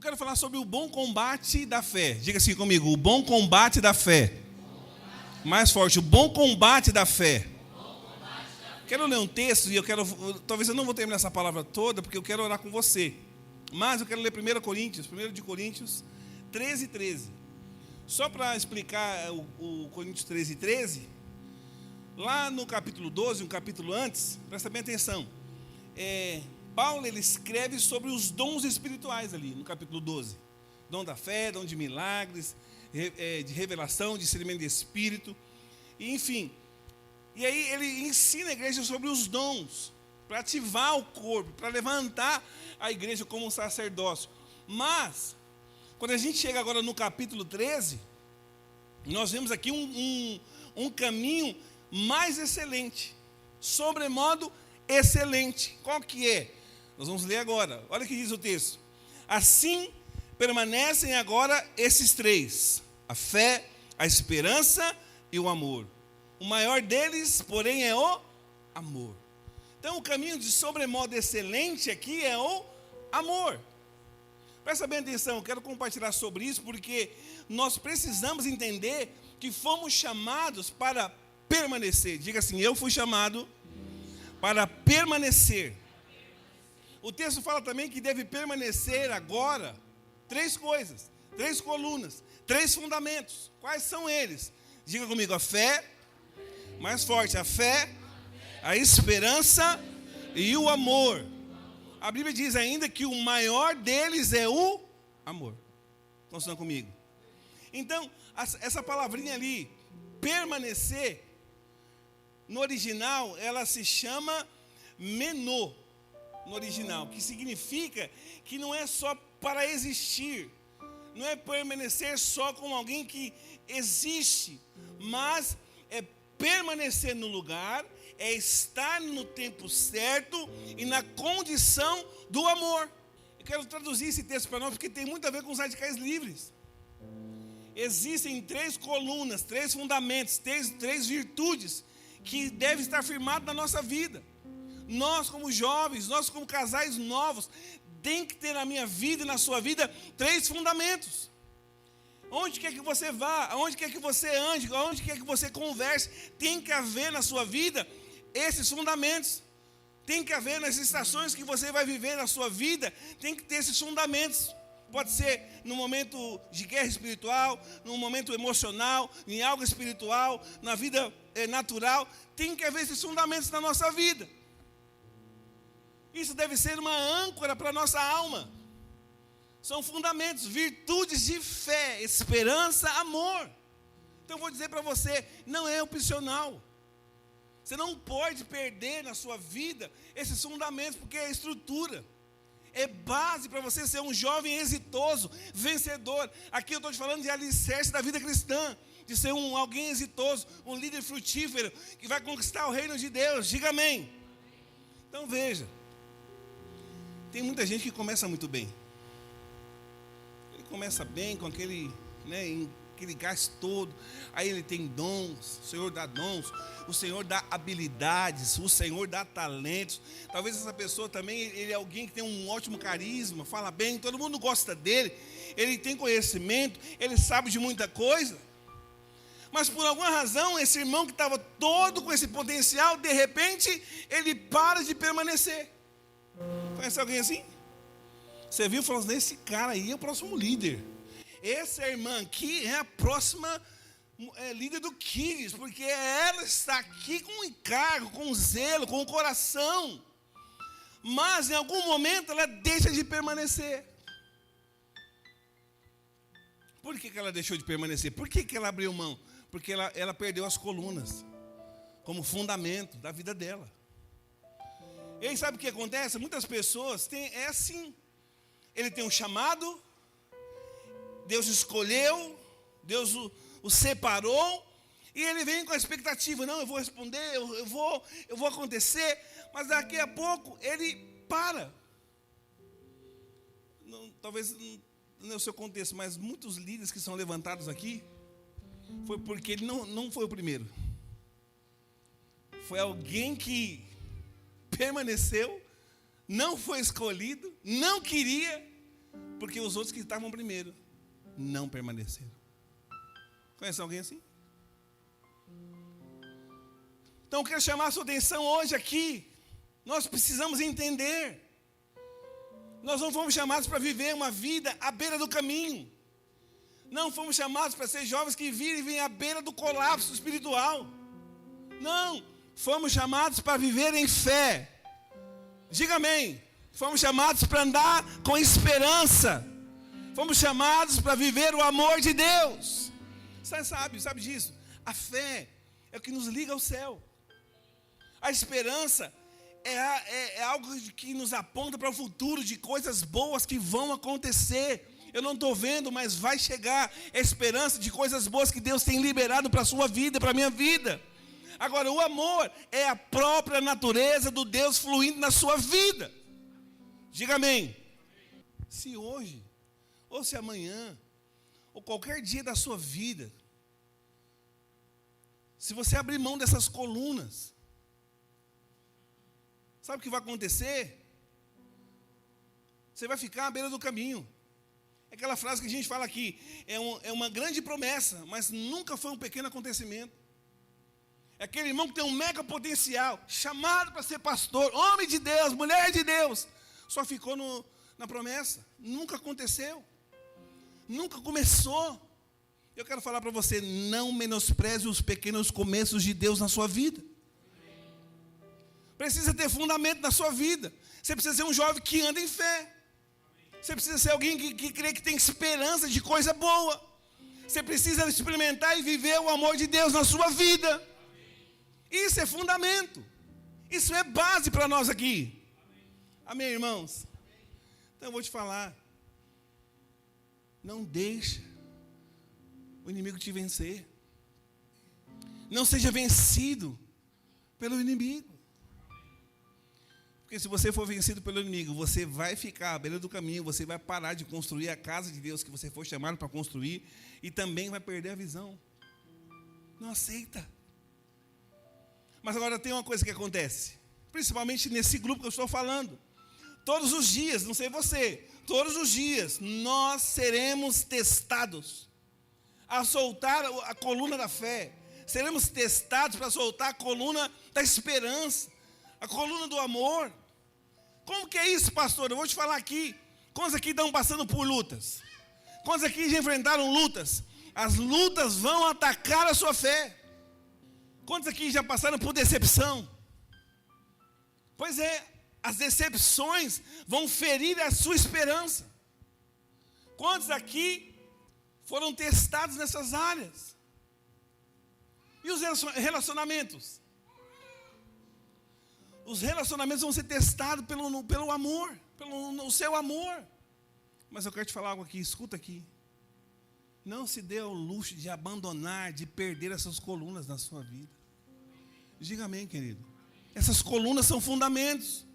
quero falar sobre o bom combate da fé. Diga assim comigo, o bom combate da fé. Mais forte, o bom combate da fé. Quero ler um texto e talvez eu não vou terminar essa palavra toda, porque eu quero orar com você. Mas eu quero ler 1 Coríntios 13:13. Só para explicar o Coríntios 13:13, lá no capítulo 12, um capítulo antes, presta bem atenção. Paulo ele escreve sobre os dons espirituais ali, no capítulo 12. Dom da fé, dom de milagres, de revelação, discernimento de espírito, enfim. E aí ele ensina a igreja sobre os dons, para ativar o corpo, para levantar a igreja como um sacerdócio. Mas, quando a gente chega agora no capítulo 13, nós vemos aqui um caminho mais excelente, sobremodo excelente. Qual que é? Nós vamos ler agora. Olha o que diz o texto. Assim permanecem agora esses três: a fé, a esperança e o amor. O maior deles, porém, é o amor. Então, o caminho de sobremodo excelente aqui é o amor. Presta bem atenção, eu quero compartilhar sobre isso, porque nós precisamos entender que fomos chamados para permanecer. Diga assim, eu fui chamado para permanecer. O texto fala também que deve permanecer agora 3 coisas, 3 colunas, 3 fundamentos. Quais são eles? Diga comigo, a fé, mais forte, a fé, a esperança e o amor. A Bíblia diz ainda que o maior deles é o amor. Estão comigo? Então, essa palavrinha ali, permanecer, no original, ela se chama menô, no original, que significa que não é só para existir, não é permanecer só como alguém que existe, mas é permanecer no lugar, é estar no tempo certo e na condição do amor. Eu quero traduzir esse texto para nós, porque tem muito a ver com os radicais livres. Existem 3 colunas, 3 fundamentos, 3 virtudes que devem estar firmadas na nossa vida. Nós como jovens, nós como casais novos, tem que ter na minha vida e na sua vida 3 fundamentos. Onde quer que você vá, aonde quer que você ande, aonde quer que você converse, tem que haver na sua vida esses fundamentos. Tem que haver nas estações que você vai viver na sua vida, tem que ter esses fundamentos. Pode ser no momento de guerra espiritual, no momento emocional, em algo espiritual, na vida natural. Tem que haver esses fundamentos na nossa vida. Isso deve ser uma âncora para a nossa alma. São fundamentos, virtudes de fé, esperança, amor. Então eu vou dizer para você, não é opcional. Você não pode perder na sua vida esses fundamentos, porque é estrutura. É base para você ser um jovem exitoso, vencedor. Aqui eu estou te falando de alicerce da vida cristã, de ser alguém exitoso, um líder frutífero, que vai conquistar o reino de Deus. Diga amém. Então veja, tem muita gente que começa muito bem. Ele começa bem com aquele gás todo, aí ele tem dons, o Senhor dá dons, o Senhor dá habilidades, o Senhor dá talentos. Talvez essa pessoa também, ele é alguém que tem um ótimo carisma, fala bem, todo mundo gosta dele, ele tem conhecimento, ele sabe de muita coisa, mas por alguma razão, esse irmão que estava todo com esse potencial, de repente, ele para de permanecer. Conhece alguém assim? Você viu, falando, esse cara aí é o próximo líder. Essa irmã aqui é a próxima líder do Kids, porque ela está aqui com encargo, com zelo, com o coração. Mas em algum momento ela deixa de permanecer. Por que ela deixou de permanecer? Por que ela abriu mão? Porque ela perdeu as colunas como fundamento da vida dela. E aí sabe o que acontece? Muitas pessoas é assim. Ele tem um chamado, Deus escolheu, Deus o separou, e ele vem com a expectativa, não, eu vou responder, eu vou acontecer, mas daqui a pouco ele para. Não, talvez não é o seu contexto, mas muitos líderes que são levantados aqui, foi porque ele não foi o primeiro. Foi alguém que permaneceu, não foi escolhido, não queria, porque os outros que estavam primeiro não permaneceram. Conhece alguém assim? Então eu quero chamar a sua atenção hoje aqui. Nós precisamos entender. Nós não fomos chamados para viver uma vida à beira do caminho. Não fomos chamados para ser jovens que vivem à beira do colapso espiritual. Não, fomos chamados para viver em fé. Diga amém. Fomos chamados para andar com esperança. Fomos chamados para viver o amor de Deus. Você sabe disso? A fé é o que nos liga ao céu. A esperança é algo que nos aponta para o futuro de coisas boas que vão acontecer. Eu não estou vendo, mas vai chegar a esperança de coisas boas que Deus tem liberado para a sua vida, para a minha vida. Agora, o amor é a própria natureza do Deus fluindo na sua vida. Diga amém. Se hoje, ou se amanhã, ou qualquer dia da sua vida, se você abrir mão dessas colunas, sabe o que vai acontecer? Você vai ficar à beira do caminho. É aquela frase que a gente fala aqui, é uma grande promessa, mas nunca foi um pequeno acontecimento. É aquele irmão que tem um mega potencial, chamado para ser pastor, homem de Deus, mulher de Deus, só ficou na promessa, nunca aconteceu, nunca começou. Eu quero falar para você, não menospreze os pequenos começos de Deus na sua vida. Precisa ter fundamento na sua vida. Você precisa ser um jovem que anda em fé. Você precisa ser alguém que crê que tem esperança de coisa boa. Você precisa experimentar e viver o amor de Deus na sua vida. Isso é fundamento. Isso é base para nós aqui. Amém, irmãos? Então eu vou te falar. Não deixe o inimigo te vencer. Não seja vencido pelo inimigo. Porque se você for vencido pelo inimigo, você vai ficar à beira do caminho, você vai parar de construir a casa de Deus que você foi chamado para construir e também vai perder a visão. Não aceita. Mas agora tem uma coisa que acontece, principalmente nesse grupo que eu estou falando. Todos os dias, não sei você, todos os dias nós seremos testados a soltar a coluna da fé. Seremos testados para soltar a coluna da esperança, a coluna do amor. Como que é isso, pastor? Eu vou te falar aqui. Quantos aqui estão passando por lutas? Quantos aqui já enfrentaram lutas? As lutas vão atacar a sua fé. Quantos aqui já passaram por decepção? Pois é, as decepções vão ferir a sua esperança. Quantos aqui foram testados nessas áreas? E os relacionamentos? Os relacionamentos vão ser testados pelo amor, pelo seu amor. Mas eu quero te falar algo aqui, escuta aqui. Não se dê ao luxo de abandonar, de perder essas colunas na sua vida. Diga amém, querido. Essas colunas são fundamentos.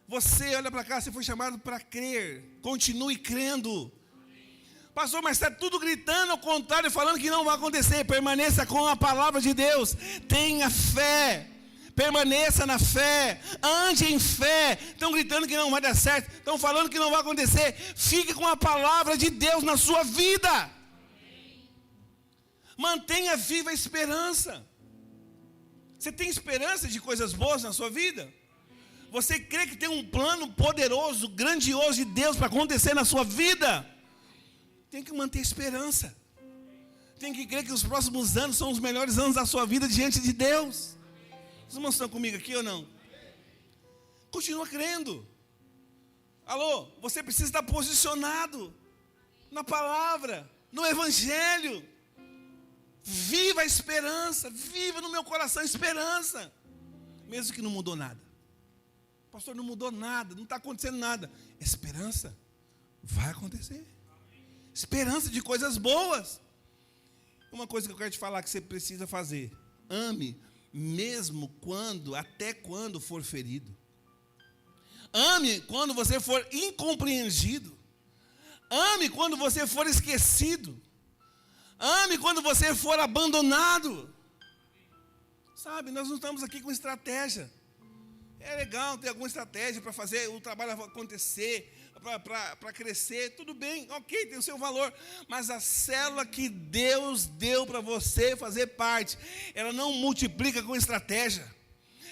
Você olha para cá, você foi chamado para crer. Continue crendo. Pastor, mas está tudo gritando ao contrário, falando que não vai acontecer. Permaneça com a palavra de Deus. Tenha fé. Permaneça na fé. Ande em fé. Estão gritando que não vai dar certo. Estão falando que não vai acontecer. Fique com a palavra de Deus na sua vida. Mantenha viva a esperança. Você tem esperança de coisas boas na sua vida? Você crê que tem um plano poderoso, grandioso de Deus para acontecer na sua vida? Tem que manter esperança. Tem que crer que os próximos anos são os melhores anos da sua vida diante de Deus. Os irmãos estão comigo aqui ou não? Continua crendo. Alô, você precisa estar posicionado na palavra, no evangelho. Viva a esperança, viva no meu coração a esperança. Mesmo que não mudou nada. Pastor, não mudou nada, não está acontecendo nada. Esperança vai acontecer. Esperança de coisas boas. Uma coisa que eu quero te falar que você precisa fazer. Ame, mesmo até quando for ferido. Ame quando você for incompreendido. Ame quando você for esquecido. Ame quando você for abandonado. Sabe, nós não estamos aqui com estratégia. É legal ter alguma estratégia para fazer o trabalho acontecer, para crescer, tudo bem, ok, tem o seu valor, mas a célula que Deus deu para você fazer parte, ela não multiplica com estratégia,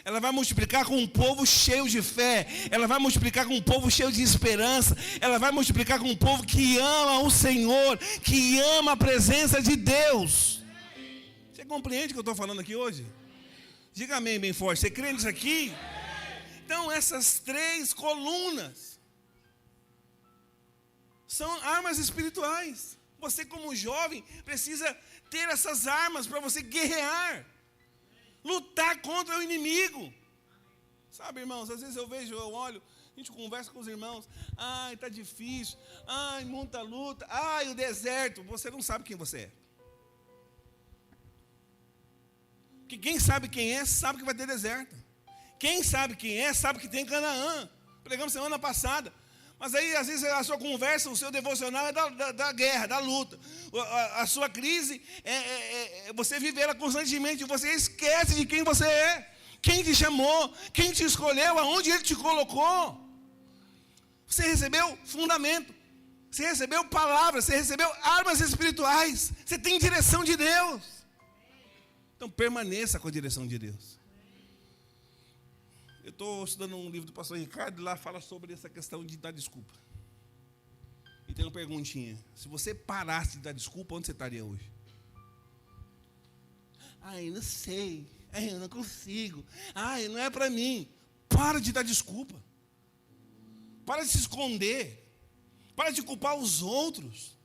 ela vai multiplicar com um povo cheio de fé, ela vai multiplicar com um povo cheio de esperança, ela vai multiplicar com um povo que ama o Senhor, que ama a presença de Deus. Você compreende o que eu estou falando aqui hoje? Diga amém bem forte, você crê nisso aqui? Então essas 3 colunas são armas espirituais. Você como jovem precisa ter essas armas para você guerrear, lutar contra o inimigo. Sabe, irmãos, às vezes eu olho, a gente conversa com os irmãos, ai, está difícil, ai, muita luta, ai, o deserto. Você não sabe quem você é. Porque quem sabe quem é, sabe que vai ter deserto. Quem sabe quem é, sabe que tem Canaã. Pregamos semana passada. Mas aí, às vezes, a sua conversa, o seu devocional é da guerra, da luta. A sua crise é você viver ela constantemente. Você esquece de quem você é. Quem te chamou, quem te escolheu, aonde Ele te colocou. Você recebeu fundamento. Você recebeu palavras, você recebeu armas espirituais. Você tem direção de Deus. Então permaneça com a direção de Deus. Eu estou estudando um livro do pastor Ricardo, e lá fala sobre essa questão de dar desculpa. E tem uma perguntinha: se você parasse de dar desculpa, onde você estaria hoje? Ai, não sei. Ai, eu não consigo. Ai, não é para mim. Para de dar desculpa. Para de se esconder. Para de culpar os outros.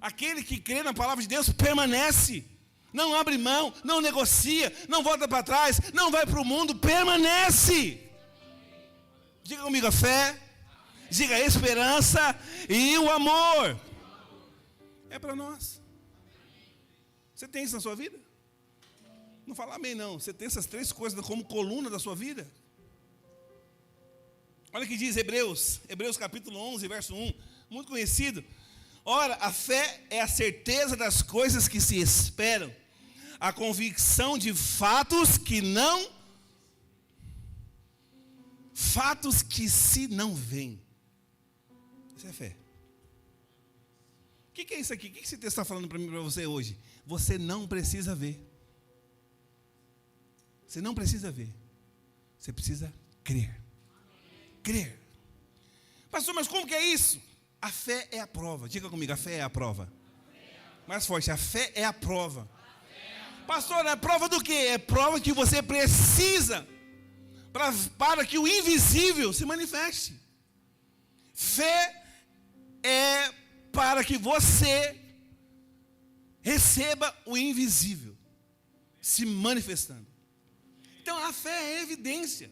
Aquele que crê na palavra de Deus permanece. Não abre mão, não negocia, não volta para trás, não vai para o mundo, permanece. Diga comigo a fé, diga a esperança e o amor. É para nós. Você tem isso na sua vida? Não fala amém não, você tem essas 3 coisas como coluna da sua vida? Olha o que diz Hebreus capítulo 11, verso 1, muito conhecido. Ora, a fé é a certeza das coisas que se esperam, a convicção de fatos que se não veem. Isso é fé. O que é isso aqui? O que esse texto está falando para mim, para você hoje? Você não precisa ver. Você não precisa ver. Você precisa crer. Crer. Pastor, mas como que é isso? A fé é a prova. Diga comigo, a fé é a prova. Mais forte, a fé é a prova. Pastor, é prova do quê? É prova que você precisa para que o invisível se manifeste. Fé é para que você receba o invisível se manifestando. Então a fé é evidência.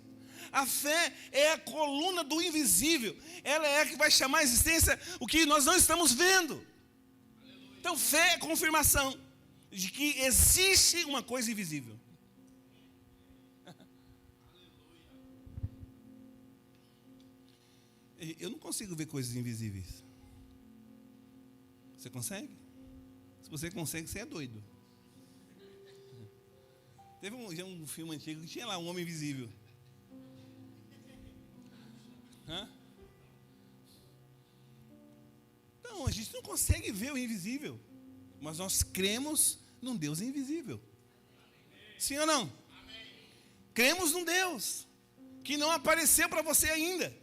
A fé é a coluna do invisível. Ela é a que vai chamar à existência o que nós não estamos vendo. Então fé é confirmação de que existe uma coisa invisível. Eu não consigo ver coisas invisíveis. Você consegue? Se você consegue, você é doido. Teve um filme antigo que tinha lá um homem invisível. Não, a gente não consegue ver o invisível, mas nós cremos num Deus invisível. Sim ou não? Cremos num Deus que não apareceu para você ainda.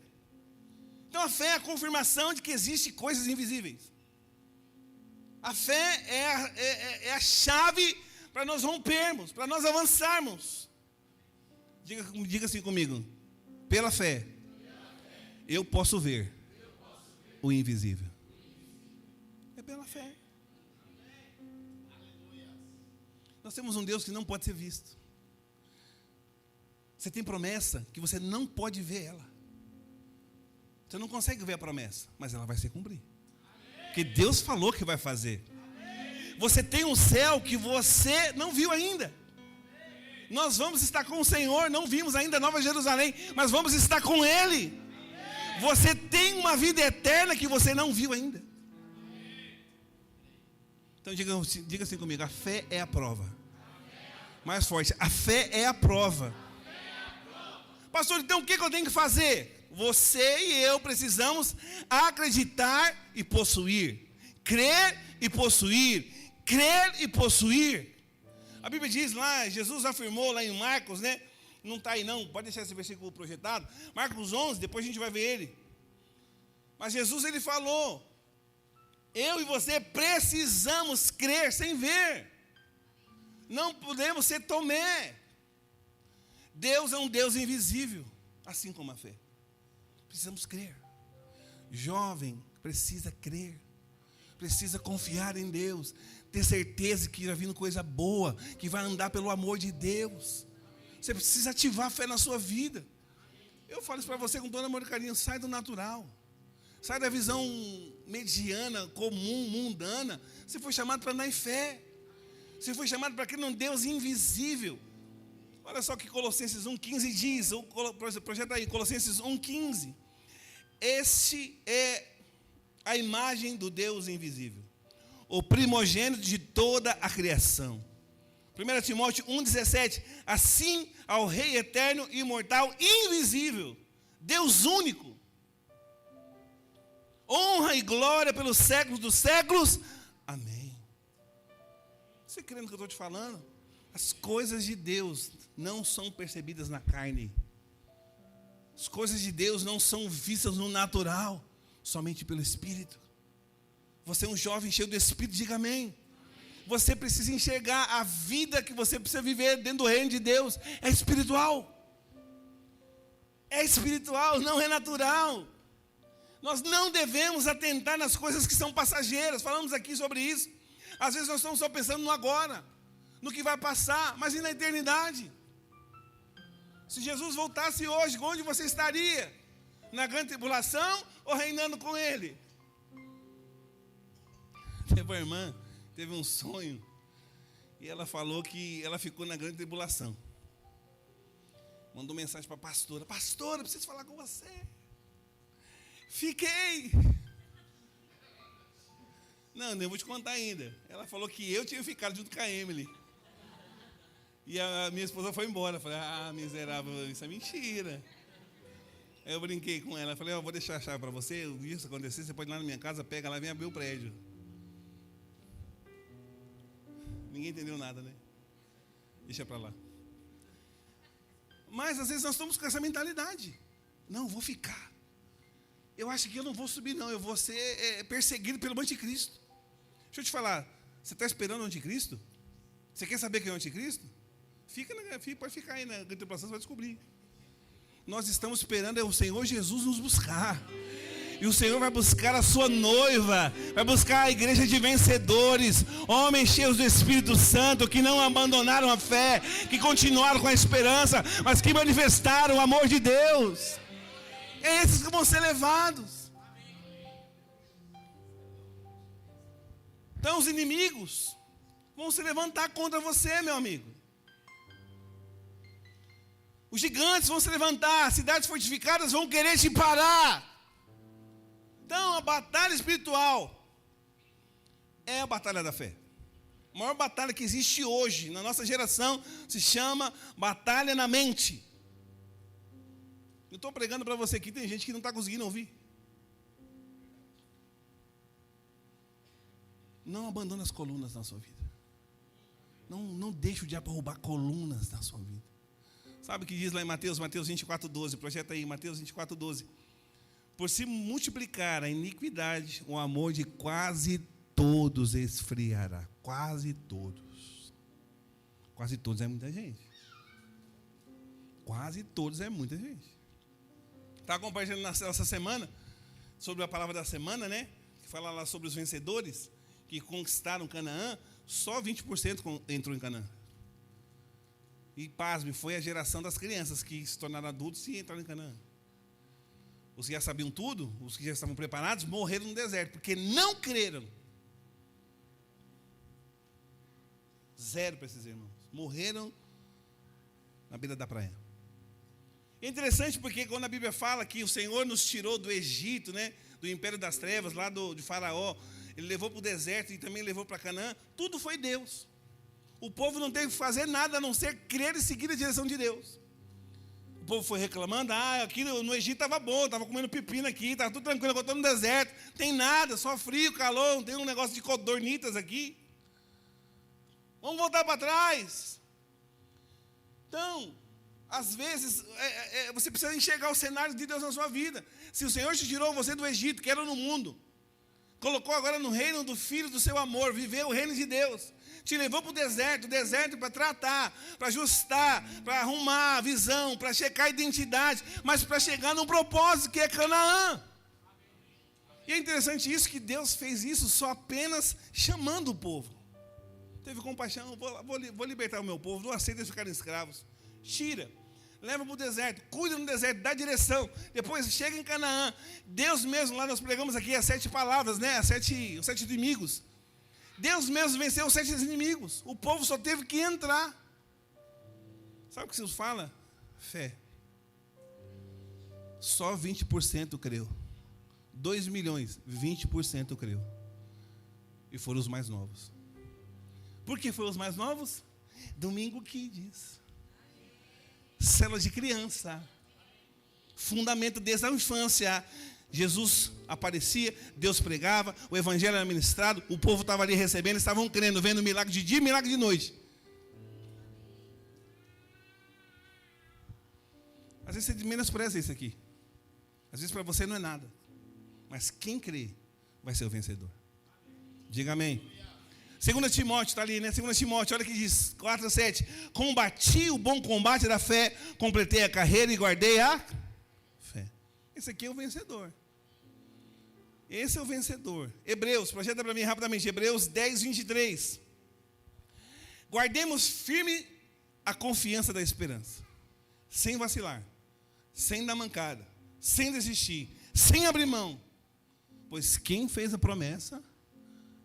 Então a fé é a confirmação de que existem coisas invisíveis. A fé é a chave para nós rompermos, para nós avançarmos. Diga assim comigo: pela fé, eu posso ver o invisível. É pela fé. Nós temos um Deus que não pode ser visto. Você tem promessa que você não pode ver ela. Você não consegue ver a promessa, mas ela vai se cumprir. Porque Deus falou que vai fazer. Você tem um céu que você não viu ainda. Nós vamos estar com o Senhor, não vimos ainda Nova Jerusalém, mas vamos estar com Ele. Você tem uma vida eterna que você não viu ainda. Então diga assim comigo: a fé é a prova. Mais forte, a fé é a prova. Pastor, então o que eu tenho que fazer? você e eu precisamos acreditar e possuir. Crer e possuir. Crer e possuir. A Bíblia diz lá, Jesus afirmou lá em Marcos, né? Não está aí não, pode deixar esse versículo projetado. Marcos 11, depois a gente vai ver ele. Mas Jesus, ele falou, eu e você precisamos crer sem ver. Não podemos ser Tomé. Deus é um Deus invisível, assim como a fé. Precisamos crer. Jovem precisa crer. Precisa confiar em Deus. Ter certeza que vai vindo coisa boa, que vai andar pelo amor de Deus. Você precisa ativar a fé na sua vida. Eu falo isso para você com todo amor e carinho. Sai do natural. Sai da visão mediana, comum, mundana. Você foi chamado para andar em fé. Você foi chamado para crer num Deus invisível. Olha só o que Colossenses 1,15 diz. Projeta aí, Colossenses 1,15. Este é a imagem do Deus invisível, o primogênito de toda a criação. 1 Timóteo 1,17. Assim ao Rei eterno e imortal, invisível, Deus único, honra e glória pelos séculos dos séculos. Amém. Você crê no que eu estou te falando? As coisas de Deus não são percebidas na carne. As coisas de Deus não são vistas no natural, somente pelo Espírito. Você é um jovem cheio do Espírito, diga amém. Você precisa enxergar a vida que você precisa viver dentro do reino de Deus. É espiritual. É espiritual, não é natural. Nós não devemos atentar nas coisas que são passageiras. Falamos aqui sobre isso. Às vezes nós estamos só pensando no agora, no que vai passar, mas e na eternidade? Se Jesus voltasse hoje, onde você estaria? Na grande tribulação ou reinando com Ele? Teve uma irmã, teve um sonho, e ela falou que ela ficou na grande tribulação. Mandou mensagem para a pastora: pastora, preciso falar com você. Fiquei. Não, nem vou te contar ainda. Ela falou que eu tinha ficado junto com a Emily. E a minha esposa foi embora. Eu falei: ah, miserável, isso é mentira. Aí eu brinquei com ela. Falei: eu vou deixar a chave para você. O dia que isso acontecer, você pode ir lá na minha casa, pega lá e vem abrir o prédio. Ninguém entendeu nada, né? Deixa para lá. Mas às vezes nós estamos com essa mentalidade. Não, vou ficar. Eu acho que eu não vou subir, não. Eu vou ser perseguido pelo anticristo. Deixa eu te falar. Você está esperando o anticristo? Você quer saber quem é o anticristo? Pode ficar aí na tribulação, você vai descobrir. Nós estamos esperando o Senhor Jesus nos buscar. E o Senhor vai buscar a sua noiva, vai buscar a igreja de vencedores, homens cheios do Espírito Santo, que não abandonaram a fé, que continuaram com a esperança, mas que manifestaram o amor de Deus. É esses que vão ser levados. Então os inimigos vão se levantar contra você, meu amigo. Os gigantes vão se levantar, cidades fortificadas vão querer te parar. Então a batalha espiritual é a batalha da fé. A maior batalha que existe hoje na nossa geração se chama batalha na mente. Eu estou pregando para você aqui, tem gente que não está conseguindo ouvir. Não abandone as colunas na sua vida. Não deixe o diabo roubar colunas na sua vida. Sabe o que diz lá em Mateus 24:12, projeta aí, Mateus 24:12. Por se multiplicar a iniquidade, o amor de quase todos esfriará. Quase todos. Quase todos é muita gente. Quase todos é muita gente. Estava compartilhando essa semana sobre a palavra da semana, né? Que fala lá sobre os vencedores que conquistaram Canaã. Só 20% entrou em Canaã. E pasme, foi a geração das crianças que se tornaram adultos e entraram em Canaã. Os que já sabiam tudo, os que já estavam preparados, morreram no deserto, porque não creram. Zero para esses irmãos. Morreram na beira da praia. É interessante porque quando a Bíblia fala que o Senhor nos tirou do Egito, né, do império das trevas, lá de Faraó, Ele levou para o deserto e também levou para Canaã, tudo foi Deus. O povo não teve que fazer nada a não ser crer e seguir a direção de Deus. O povo foi reclamando, aqui no Egito estava bom, estava comendo pepino aqui, estava tudo tranquilo, agora estou no deserto, tem nada, só frio, calor, não tem um negócio de codornitas aqui. Vamos voltar para trás. Então, às vezes, você precisa enxergar o cenário de Deus na sua vida. Se o Senhor te tirou você do Egito, que era no mundo, colocou agora no reino do Filho do seu amor, viveu o reino de Deus, te levou para o deserto para tratar, para ajustar, para arrumar a visão, para checar a identidade, mas para chegar num propósito que é Canaã. E é interessante isso, que Deus fez isso só apenas chamando o povo. Teve compaixão, vou libertar o meu povo, não aceita eles ficarem escravos. Tira, leva para o deserto, cuida no deserto, dá direção. Depois chega em Canaã. Deus mesmo, lá nós pregamos aqui as 7 palavras, né? Os sete inimigos. Deus mesmo venceu os 7 inimigos. O povo só teve que entrar. Sabe o que Jesus fala? Fé. Só 20% creu. 2 milhões, 20% creu. E foram os mais novos. Por que foram os mais novos? Domingo Kids. Célula de criança. Fundamento desde a infância. Jesus aparecia, Deus pregava, o evangelho era ministrado, o povo estava ali recebendo, eles estavam crendo, vendo milagre de dia e milagre de noite. Às vezes você menospreza isso aqui. Às vezes para você não é nada. Mas quem crê vai ser o vencedor. Diga amém. 2 Timóteo, está ali, né? 2 Timóteo, olha o que diz, 4:7. Combati o bom combate da fé, completei a carreira e guardei a fé. Esse aqui é o vencedor. Esse é o vencedor. Hebreus, projeta para mim rapidamente, Hebreus 10:23. Guardemos firme a confiança da esperança, sem vacilar, sem dar mancada, sem desistir, sem abrir mão, pois quem fez a promessa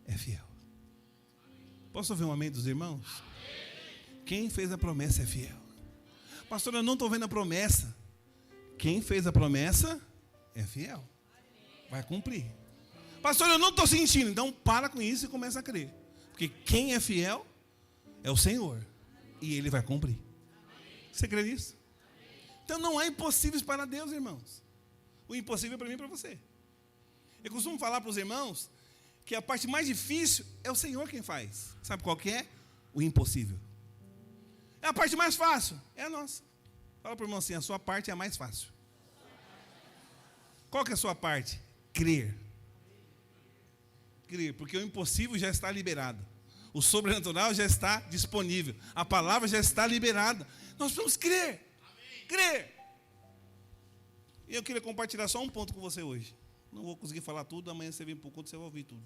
é fiel. Posso ouvir um amém dos irmãos? Quem fez a promessa é fiel. Pastor, eu não estou vendo a promessa. Quem fez a promessa é fiel. Vai cumprir. Pastor, eu não estou sentindo. Então para com isso e começa a crer. Porque quem é fiel é o Senhor. E Ele vai cumprir. Você crê nisso? Então não há impossíveis para Deus, irmãos. O impossível é para mim e para você. Eu costumo falar para os irmãos que a parte mais difícil é o Senhor quem faz. Sabe qual que é? O impossível. É a parte mais fácil, é a nossa. Fala para o irmão assim, a sua parte é a mais fácil. Qual que é a sua parte? Crer. Crer, porque o impossível já está liberado. O sobrenatural já está disponível. A palavra já está liberada. Nós precisamos crer. Crer. E eu queria compartilhar só um ponto com você hoje. Não vou conseguir falar tudo, amanhã você vem para o culto, você vai ouvir tudo.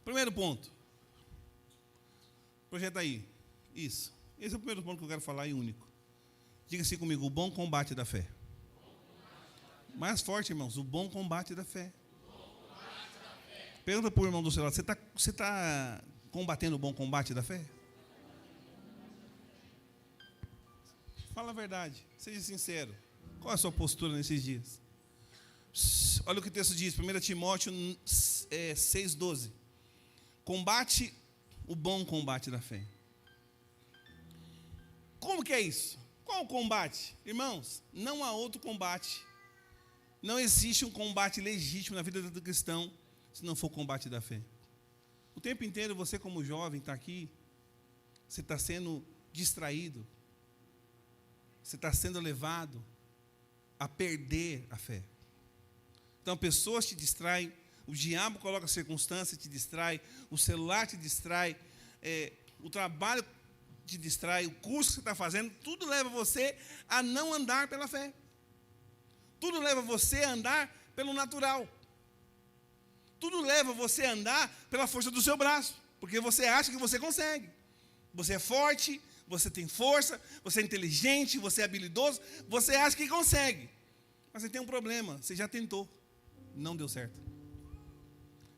Primeiro ponto. Projeta aí. Isso. Esse é o primeiro ponto que eu quero falar e único. Diga assim comigo, o bom combate da fé. Mais forte, irmãos, o bom combate da fé. Pergunta para o irmão do seu lado, você tá combatendo o bom combate da fé? Fala a verdade, seja sincero. Qual é a sua postura nesses dias? Olha o que o texto diz, 1 Timóteo 6,12. Combate o bom combate da fé. Como que é isso? Qual o combate? Irmãos, não há outro combate. Não existe um combate legítimo na vida do cristão se não for o combate da fé. O tempo inteiro você como jovem está aqui, você está sendo distraído, você está sendo levado a perder a fé. Então pessoas te distraem, o diabo coloca circunstâncias, te distrai, o celular te distrai, o trabalho te distrai, o curso que você está fazendo, tudo leva você a não andar pela fé. Tudo leva você a andar pelo natural. Tudo leva você a andar pela força do seu braço, porque você acha que você consegue. Você é forte, você tem força, você é inteligente, você é habilidoso, você acha que consegue. Mas você tem um problema, você já tentou, não deu certo.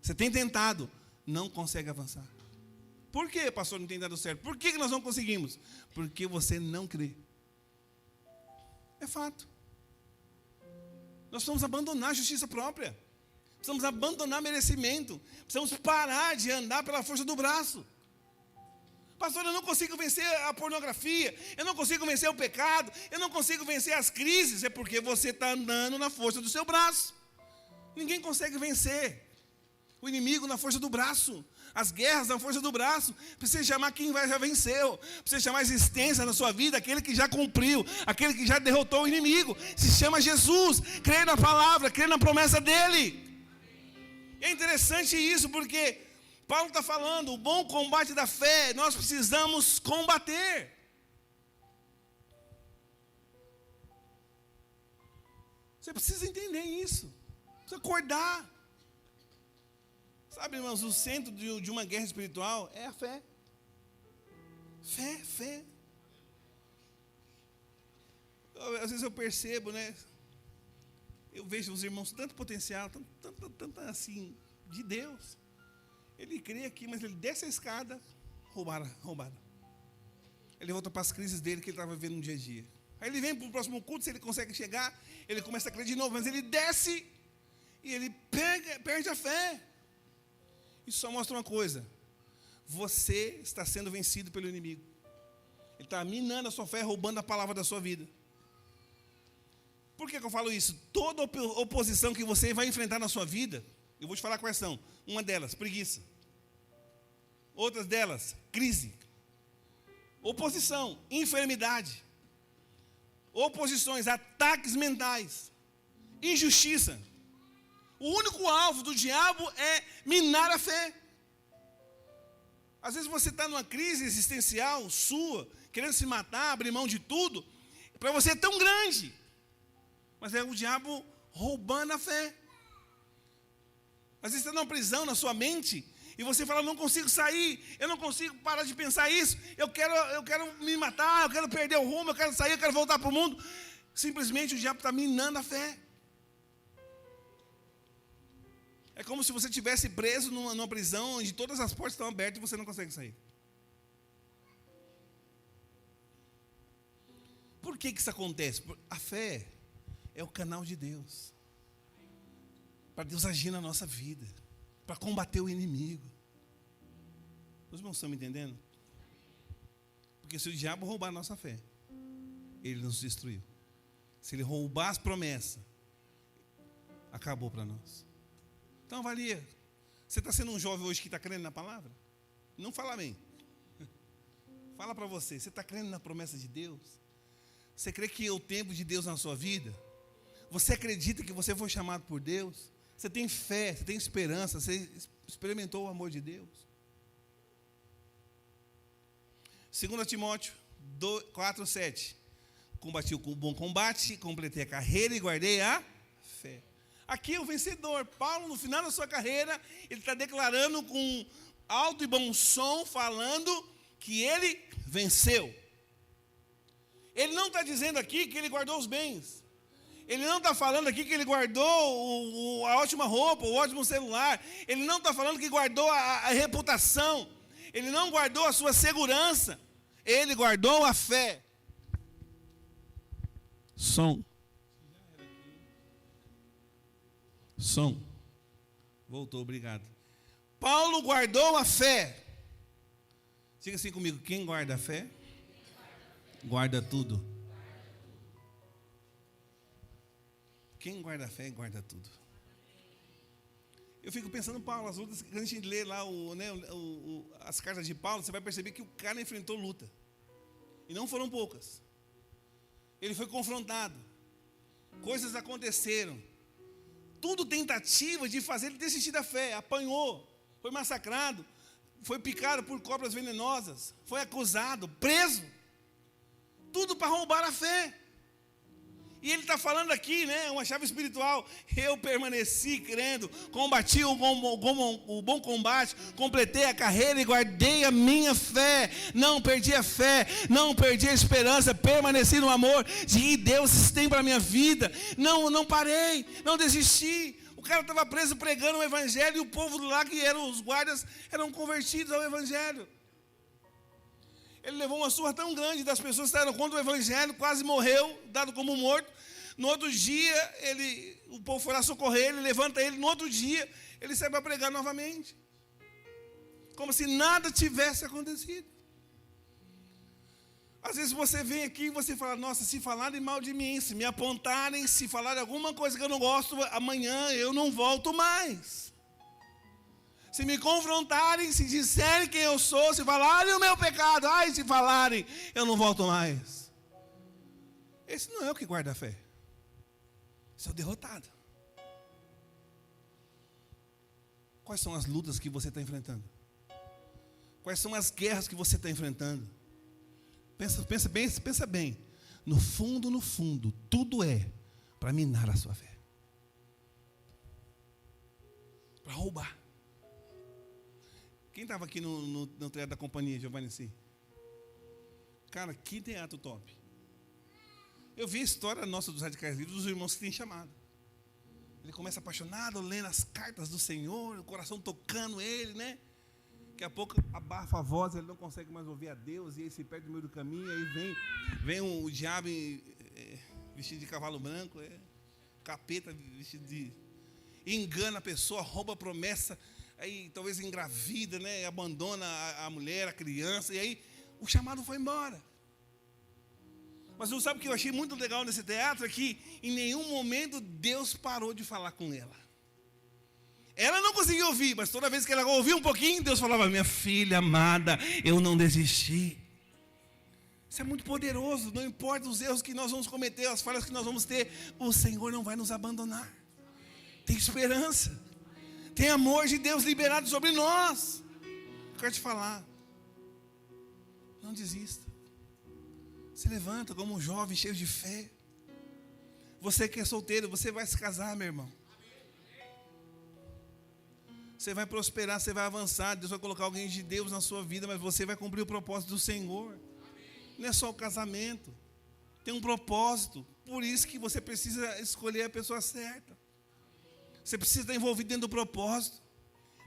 Você tem tentado, não consegue avançar. Por que, pastor, não tem dado certo? Por que nós não conseguimos? Porque você não crê. É fato. Nós precisamos abandonar a justiça própria. Precisamos abandonar merecimento. Precisamos parar de andar pela força do braço. Pastor, eu não consigo vencer a pornografia, eu não consigo vencer o pecado, eu não consigo vencer as crises. É porque você está andando na força do seu braço. Ninguém consegue vencer o inimigo na força do braço, as guerras na força do braço. Precisa chamar quem já venceu, precisa chamar a existência na sua vida, aquele que já cumpriu, aquele que já derrotou o inimigo. Se chama Jesus. Crer na palavra, crer na promessa dele. É interessante isso, porque Paulo está falando, o bom combate da fé, nós precisamos combater. Você precisa entender isso, precisa acordar. Sabe, irmãos, o centro de uma guerra espiritual é a fé. Fé. Às vezes eu percebo, né? Eu vejo os irmãos tanto potencial, tanto assim, de Deus. Ele crê aqui, mas ele desce a escada, roubaram. Ele volta para as crises dele que ele estava vivendo no dia a dia. Aí ele vem para o próximo culto, se ele consegue chegar, ele começa a crer de novo, mas ele desce e ele perde a fé. Isso só mostra uma coisa: você está sendo vencido pelo inimigo. Ele está minando a sua fé, roubando a palavra da sua vida. Por que eu falo isso? Toda oposição que você vai enfrentar na sua vida, eu vou te falar quais são. Uma delas, preguiça. Outras delas, crise. Oposição, enfermidade. Oposições, ataques mentais. Injustiça. O único alvo do diabo é minar a fé. Às vezes você está numa crise existencial sua, querendo se matar, abrir mão de tudo. Para você é tão grande. Mas é o diabo roubando a fé. Às vezes você está numa prisão na sua mente e você fala, não consigo sair, eu não consigo parar de pensar isso, eu quero me matar, eu quero perder o rumo, eu quero sair, eu quero voltar para o mundo. Simplesmente o diabo está minando a fé. É como se você estivesse preso numa prisão onde todas as portas estão abertas e você não consegue sair. Por que isso acontece? A fé é o canal de Deus. Para Deus agir na nossa vida. Para combater o inimigo. Os irmãos estão me entendendo? Porque se o diabo roubar a nossa fé, ele nos destruiu. Se ele roubar as promessas, acabou para nós. Então avalia. Você está sendo um jovem hoje que está crendo na palavra? Não fala amém. Fala para você. Você está crendo na promessa de Deus? Você crê que é o tempo de Deus na sua vida? Você acredita que você foi chamado por Deus? Você tem fé, você tem esperança, você experimentou o amor de Deus? 2 Timóteo 4:7. Combati o bom combate, completei a carreira e guardei a fé. Aqui é o vencedor. Paulo, no final da sua carreira, ele está declarando com alto e bom som, falando que ele venceu. Ele não está dizendo aqui que ele guardou os bens. Ele não está falando aqui que ele guardou a ótima roupa, o ótimo celular. Ele não está falando que guardou a reputação. Ele não guardou a sua segurança. Ele guardou a fé. Som. Voltou, obrigado. Paulo guardou a fé. Diga assim comigo, quem guarda a fé? Guarda tudo. Quem guarda a fé, guarda tudo. Eu fico pensando, Paulo, as lutas que a gente lê lá, as cartas de Paulo, você vai perceber que o cara enfrentou luta. E não foram poucas. Ele foi confrontado. Coisas aconteceram. Tudo tentativa de fazer ele desistir da fé. Apanhou, foi massacrado, foi picado por cobras venenosas, foi acusado, preso. Tudo para roubar a fé. E ele está falando aqui, né, uma chave espiritual. Eu permaneci crendo, combati o bom combate, completei a carreira e guardei a minha fé. Não perdi a fé, não perdi a esperança, permaneci no amor de que Deus tem para a minha vida. Não parei, não desisti. O cara estava preso pregando o evangelho e o povo lá, que eram os guardas, eram convertidos ao evangelho. Ele levou uma surra tão grande das pessoas que estavam contra o evangelho, quase morreu, dado como morto. No outro dia, o povo foi lá socorrer ele, levanta ele. No outro dia, ele sai para pregar novamente. Como se nada tivesse acontecido. Às vezes você vem aqui e você fala, nossa, se falarem mal de mim, se me apontarem, se falarem alguma coisa que eu não gosto, amanhã eu não volto mais. Se me confrontarem, se disserem quem eu sou, se falarem o meu pecado, ai, se falarem, eu não volto mais. Esse não é o que guarda a fé. Esse é o derrotado. Quais são as lutas que você está enfrentando? Quais são as guerras que você está enfrentando? Pensa bem. No fundo, tudo é para minar a sua fé. Para roubar. Quem estava aqui no teatro da companhia, Giovanni C? Cara, que teatro top. Eu vi a história nossa dos Radicais Livres, dos irmãos que têm chamado. Ele começa apaixonado, lendo as cartas do Senhor, o coração tocando ele, né? Daqui a pouco abafa a voz, ele não consegue mais ouvir a Deus, e aí se perde no meio do caminho, aí vem o diabo vestido de cavalo branco, capeta vestido de... engana a pessoa, rouba a promessa, aí talvez engravida, né? Abandona a mulher, a criança, e aí o chamado foi embora. Mas não sabe o que eu achei muito legal nesse teatro? É que em nenhum momento Deus parou de falar com ela. Ela não conseguia ouvir, mas toda vez que ela ouvia um pouquinho, Deus falava, minha filha amada, eu não desisti. Isso é muito poderoso, não importa os erros que nós vamos cometer, as falhas que nós vamos ter, o Senhor não vai nos abandonar. Tem esperança. Tem amor de Deus liberado sobre nós. Eu quero te falar, não desista. Se levanta como um jovem cheio de fé. Você que é solteiro, você vai se casar, meu irmão. Você vai prosperar, você vai avançar. Deus vai colocar alguém de Deus na sua vida, mas você vai cumprir o propósito do Senhor. Não é só o casamento. Tem um propósito. Por isso que você precisa escolher a pessoa certa. Você precisa estar envolvido dentro do propósito.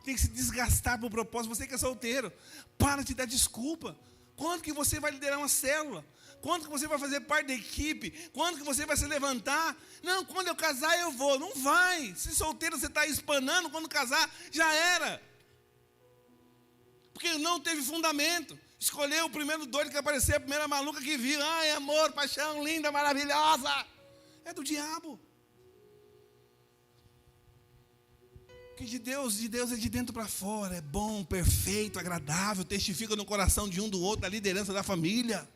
Tem que se desgastar para o propósito. Você que é solteiro, para de dar desculpa. Quando que você vai liderar uma célula? Quando que você vai fazer parte da equipe? Quando que você vai se levantar? Não, quando eu casar eu vou. Não vai. Se solteiro você está espanando, quando casar já era. Porque não teve fundamento. Escolheu o primeiro doido que apareceu, a primeira maluca que viu. Ai, amor, paixão, linda, maravilhosa. É do diabo. Que de Deus é de dentro para fora. É bom, perfeito, agradável. Testifica no coração de um do outro, da liderança da família.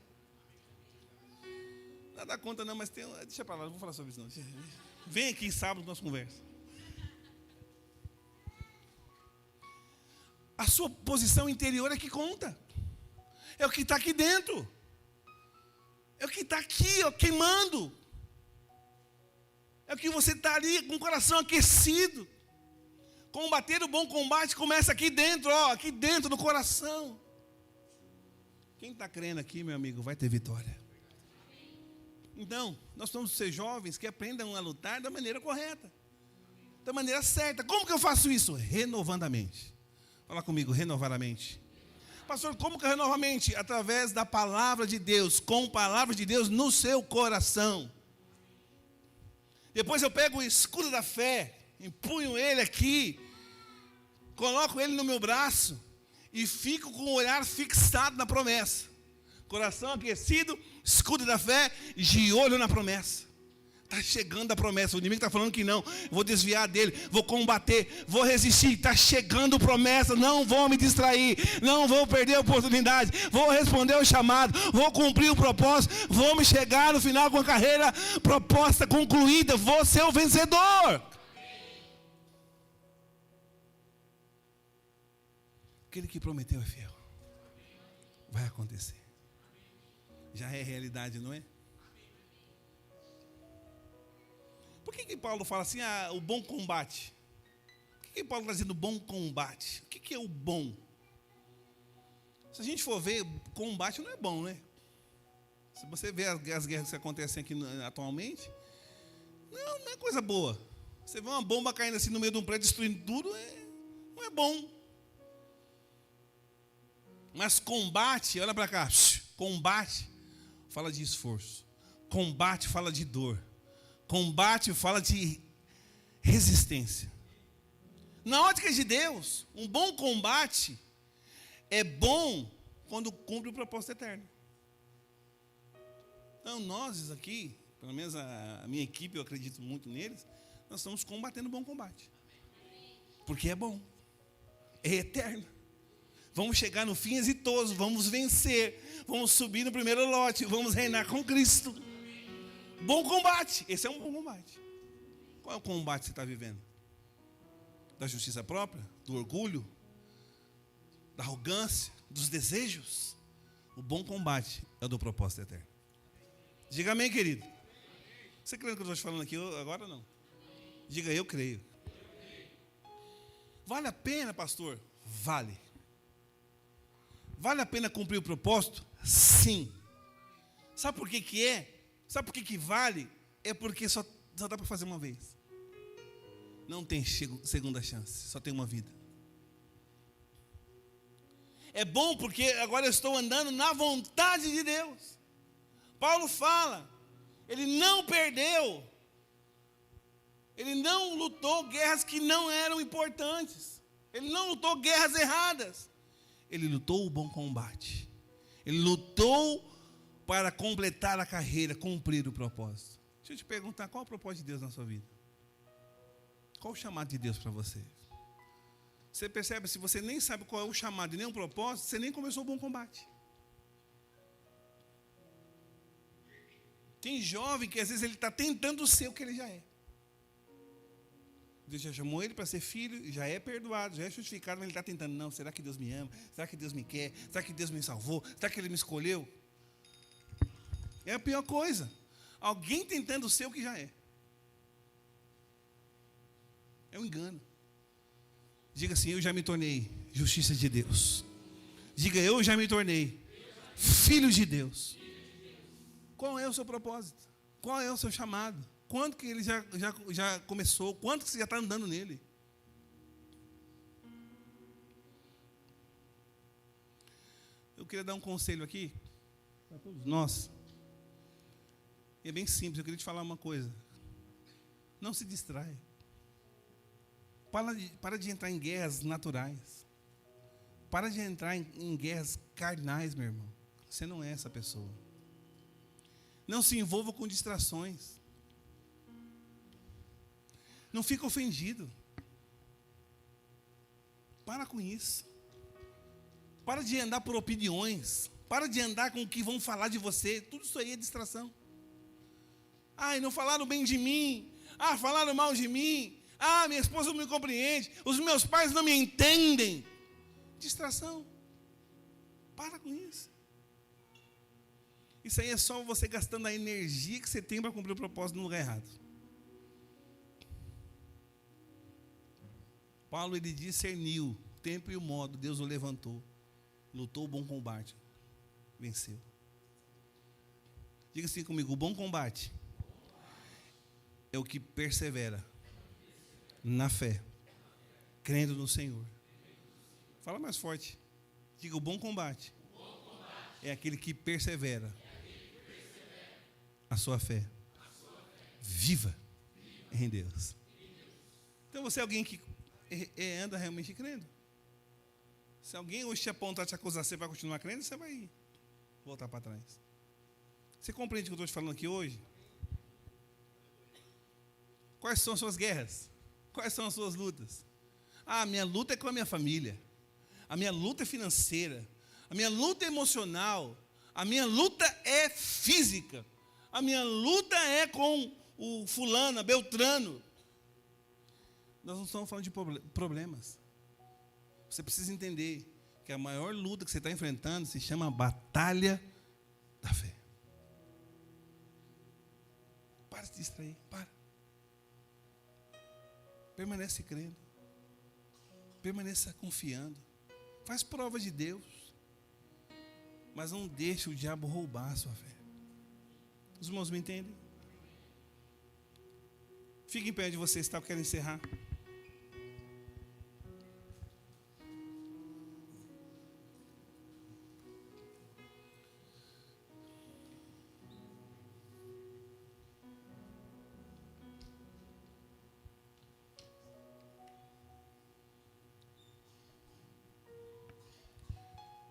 Não dá conta não, mas tem... Deixa para lá, não vou falar sobre isso não. Vem aqui sábado, nós conversamos. A sua posição interior é que conta. É o que está aqui dentro. É o que está aqui, ó, queimando. É o que você está ali com o coração aquecido. Combater o bom combate começa aqui dentro, ó, aqui dentro do coração. Quem está crendo aqui, meu amigo, vai ter vitória. Então, nós vamos ser jovens que aprendam a lutar da maneira correta, da maneira certa. Como que eu faço isso? Renovando a mente. Fala comigo, renovar a mente. Pastor, como que eu renovo a mente? Através da palavra de Deus, com a palavra de Deus no seu coração. Depois eu pego o escudo da fé, empunho ele aqui, coloco ele no meu braço e fico com o olhar fixado na promessa. Coração aquecido, escudo da fé, de olho na promessa. Está chegando a promessa, o inimigo está falando que não, vou desviar dele, vou combater, vou resistir, está chegando promessa, não vou me distrair, não vou perder a oportunidade, vou responder ao chamado, vou cumprir o propósito, vou me chegar no final com a carreira proposta concluída, vou ser o vencedor. Aquele que prometeu é fiel. Vai acontecer. Já é realidade, não é? Por que Paulo fala assim, o bom combate? Por que Paulo está dizendo bom combate? O que é o bom? Se a gente for ver, combate não é bom, né? Se você vê as guerras que acontecem aqui atualmente, não é coisa boa. Você vê uma bomba caindo assim no meio de um prédio, destruindo tudo, não é bom. Mas combate, olha para cá, combate fala de esforço, combate fala de dor, combate fala de resistência. Na ótica de Deus, um bom combate é bom quando cumpre o propósito eterno. Não, nós aqui, pelo menos a minha equipe, eu acredito muito neles, nós estamos combatendo o bom combate. Porque é bom, é eterno. Vamos chegar no fim exitoso, vamos vencer, vamos subir no primeiro lote, vamos reinar com Cristo. Bom combate, esse é um bom combate. Qual é o combate que você está vivendo? Da justiça própria? Do orgulho? Da arrogância? Dos desejos? O bom combate é o do propósito eterno. Diga amém, querido. Você crê no que eu estou te falando aqui agora ou não? Diga, eu creio. Vale a pena, pastor? Vale. Vale a pena cumprir o propósito? Sim. Sabe por que que é? Sabe por que que vale? É porque só dá para fazer uma vez. Não tem segunda chance, só tem uma vida. É bom porque agora eu estou andando na vontade de Deus. Paulo fala, ele não perdeu, ele não lutou guerras que não eram importantes, ele não lutou guerras erradas, ele lutou o bom combate, ele lutou para completar a carreira, cumprir o propósito. Deixa eu te perguntar, qual é o propósito de Deus na sua vida? Qual o chamado de Deus para você? Você percebe, se você nem sabe qual é o chamado e nem o propósito, você nem começou o bom combate. Tem jovem que às vezes ele está tentando ser o que ele já é. Deus já chamou ele para ser filho, já é perdoado, já é justificado, mas ele está tentando, não, será que Deus me ama? Será que Deus me quer? Será que Deus me salvou? Será que Ele me escolheu? É a pior coisa. Alguém tentando ser o que já é. É um engano. Diga assim, eu já me tornei justiça de Deus. Diga, eu já me tornei filho de Deus. Qual é o seu propósito? Qual é o seu chamado? Quanto que ele já começou? Quanto que você já está andando nele? Eu queria dar um conselho aqui para todos nós. É bem simples, eu queria te falar uma coisa. Não se distrai. Para de entrar em guerras naturais. Para de entrar em guerras carnais, meu irmão. Você não é essa pessoa. Não se envolva com distrações. Não fica ofendido. Para com isso. Para de andar por opiniões. Para de andar com o que vão falar de você. Tudo isso aí é distração. Ai, não falaram bem de mim. Ah, falaram mal de mim. Ah, minha esposa não me compreende. Os meus pais não me entendem. Distração. Para com isso. Isso aí é só você gastando a energia que você tem para cumprir o propósito no lugar errado. Paulo, ele discerniu o tempo e o modo. Deus o levantou. Lutou o bom combate. Venceu. Diga assim comigo, o bom combate é o que persevera na fé, crendo no Senhor. Fala mais forte. Diga, o bom combate é aquele que persevera a sua fé. Viva em Deus. Então você é alguém que anda realmente crendo. Se alguém hoje te apontar, te acusar, você vai continuar crendo, você vai voltar para trás. Você compreende o que eu estou te falando aqui hoje? Quais são as suas guerras? Quais são as suas lutas? Ah, a minha luta é com a minha família. A minha luta é financeira. A minha luta é emocional. A minha luta é física. A minha luta é com o fulano, a Beltrano. Nós não estamos falando de problemas. Você precisa entender que a maior luta que você está enfrentando se chama batalha da fé. Para de se distrair, para. Permanece crendo. Permaneça confiando. Faz prova de Deus. Mas não deixe o diabo roubar a sua fé. Os irmãos me entendem? Fique em pé onde você está, eu quero encerrar.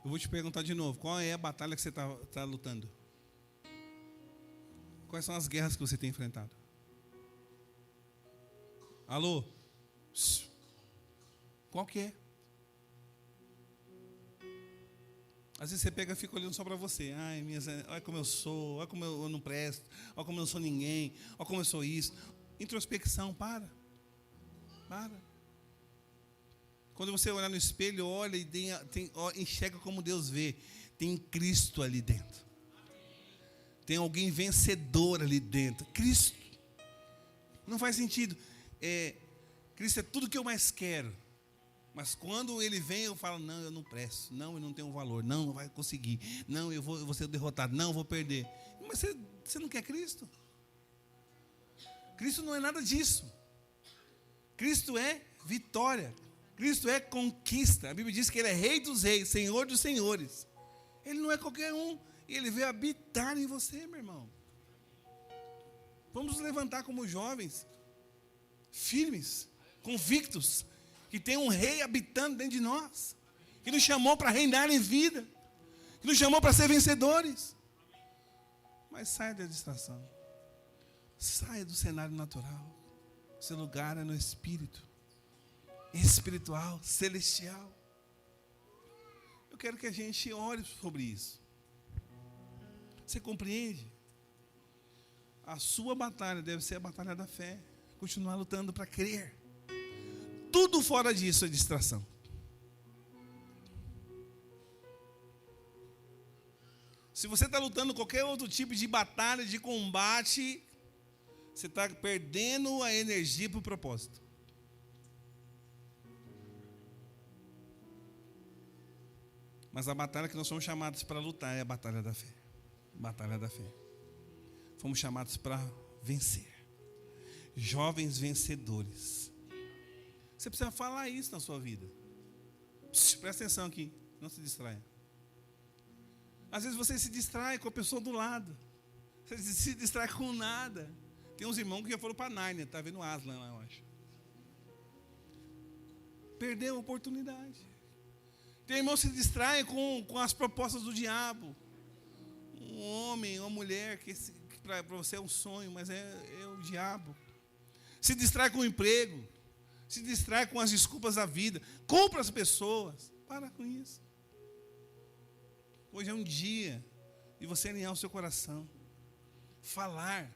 Eu vou te perguntar de novo, qual é a batalha que você está lutando? Quais são as guerras que você tem enfrentado? Alô? Qual que é? Às vezes você pega e fica olhando só para você. Ai, olha como eu sou, olha como eu não presto, olha como eu não sou ninguém, olha como eu sou isso. Introspecção, para. Quando você olhar no espelho, olha e enxerga como Deus vê. Tem Cristo ali dentro. Tem alguém vencedor ali dentro. Cristo. Não faz sentido. Cristo é tudo que eu mais quero. Mas quando ele vem, eu falo, não, eu não presto. Não, eu não tenho valor. Não vai conseguir. Não, eu vou ser derrotado. Não, eu vou perder. Mas você não quer Cristo? Cristo não é nada disso. Cristo é vitória. Cristo é conquista. A Bíblia diz que Ele é Rei dos reis, Senhor dos senhores. Ele não é qualquer um. E Ele veio habitar em você, meu irmão. Vamos nos levantar como jovens, firmes, convictos, que tem um rei habitando dentro de nós, que nos chamou para reinar em vida, que nos chamou para ser vencedores. Mas saia da distração. Saia do cenário natural. Seu lugar é no Espírito. Espiritual, celestial. Eu quero que a gente ore sobre isso. Você compreende? A sua batalha deve ser a batalha da fé. Continuar lutando para crer. Tudo fora disso é distração. Se você está lutando qualquer outro tipo de batalha, de combate, você está perdendo a energia para o propósito. Mas a batalha que nós somos chamados para lutar é a batalha da fé. Batalha da fé. Fomos chamados para vencer. Jovens vencedores. Você precisa falar isso na sua vida. Presta atenção aqui, não se distraia. Às vezes você se distrai com a pessoa do lado. Você se distrai com nada. Tem uns irmãos que já foram para Nárnia, está vendo Aslan lá, eu acho. Perdeu a oportunidade. Tem irmão que se distrai com as propostas do diabo. Um homem, uma mulher, que para você é um sonho, mas é o diabo. Se distrai com o emprego. Se distrai com as desculpas da vida. Compra as pessoas. Para com isso. Hoje é um dia de você alinhar o seu coração. Falar.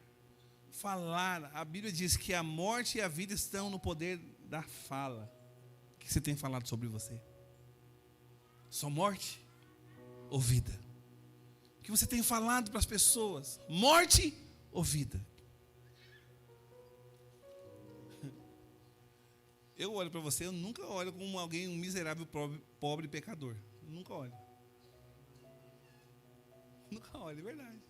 A Bíblia diz que a morte e a vida estão no poder da fala. O que você tem falado sobre você? Só morte ou vida? O que você tem falado para as pessoas? Morte ou vida? Eu olho para você, eu nunca olho como alguém, um miserável, pobre pecador. Nunca olho. Nunca olho, é verdade.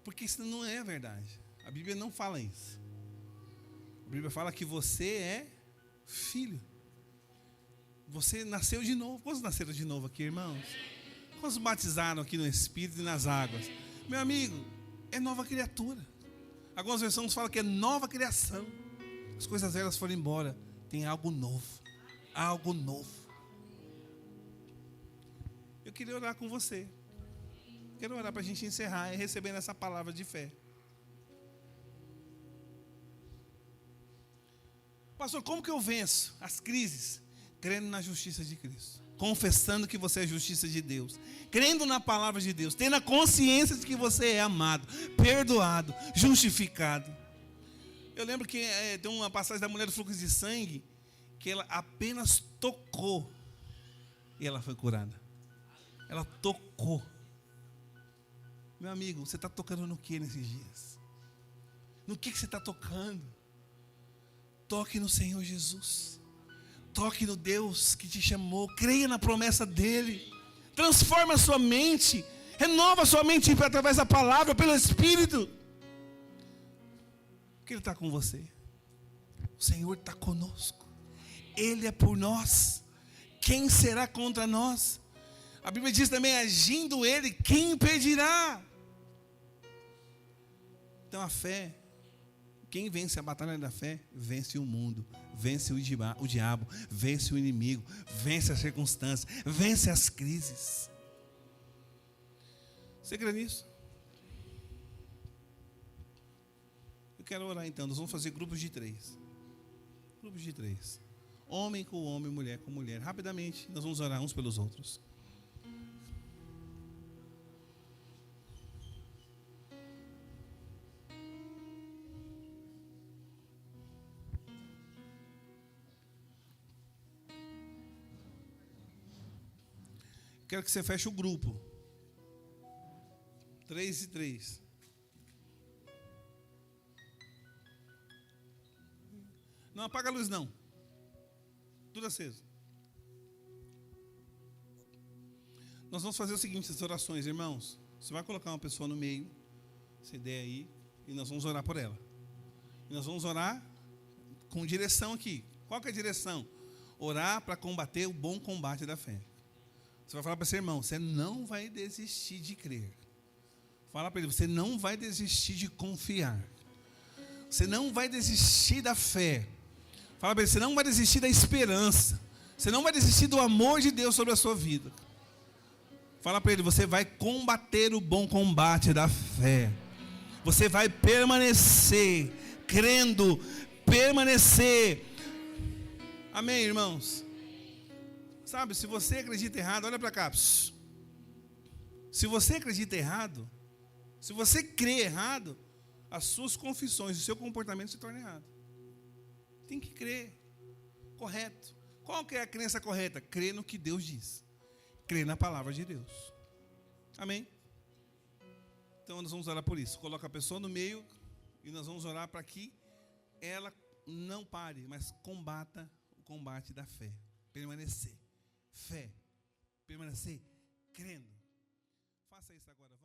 Porque isso não é verdade. A Bíblia não fala isso. A Bíblia fala que você é filho. Você nasceu de novo. Quantos nasceram de novo aqui, irmãos? Quantos batizaram aqui no Espírito e nas águas? Meu amigo, é nova criatura. Algumas versões falam que é nova criação. As coisas velhas foram embora. Tem algo novo. Algo novo. Eu queria orar com você. Quero orar para a gente encerrar e recebendo essa palavra de fé. Pastor, como que eu venço as crises? Crendo na justiça de Cristo. Confessando que você é a justiça de Deus. Crendo na palavra de Deus. Tendo a consciência de que você é amado, perdoado, justificado. Eu lembro que tem uma passagem da mulher do fluxo de sangue, que ela apenas tocou e ela foi curada. Ela tocou. Meu amigo, você está tocando no que nesses dias? No que você está tocando? Toque no Senhor Jesus. Toque no Deus que te chamou. Creia na promessa dEle. Transforma a sua mente. Renova a sua mente através da palavra, pelo Espírito. Porque Ele está com você. O Senhor está conosco. Ele é por nós. Quem será contra nós? A Bíblia diz também, agindo Ele, quem impedirá? Então a fé, quem vence a batalha da fé, vence o mundo, vence o diabo, vence o inimigo, vence as circunstâncias, vence as crises. Você crê nisso? quero orar então. Nós vamos fazer grupos de 3. Grupos de 3. Homem com homem, mulher com mulher. Rapidamente, nós vamos orar uns pelos outros. Quero que você feche o grupo. 3 e 3. Não apaga a luz não. Tudo aceso. Nós vamos fazer o seguinte, as orações, irmãos. Você vai colocar uma pessoa no meio, essa ideia aí, e nós vamos orar por ela. E nós vamos orar com direção aqui. Qual que é a direção? Orar para combater o bom combate da fé. Você vai falar para esse irmão, você não vai desistir de crer. Fala para ele, você não vai desistir de confiar. Você não vai desistir da fé. Fala para ele, você não vai desistir da esperança. Você não vai desistir do amor de Deus sobre a sua vida. Fala para ele, você vai combater o bom combate da fé. Você vai permanecer, crendo, permanecer. Amém, irmãos? Sabe, se você acredita errado, olha para cá. Se você acredita errado, se você crê errado, as suas confissões, o seu comportamento se torna errado. Tem que crer. Correto. Qual que é a crença correta? Crer no que Deus diz. Crer na palavra de Deus. Amém? Então nós vamos orar por isso. Coloca a pessoa no meio e nós vamos orar para que ela não pare, mas combata o combate da fé. Permanecer. Fé. Permanecer crendo. Faça isso agora. Vamos.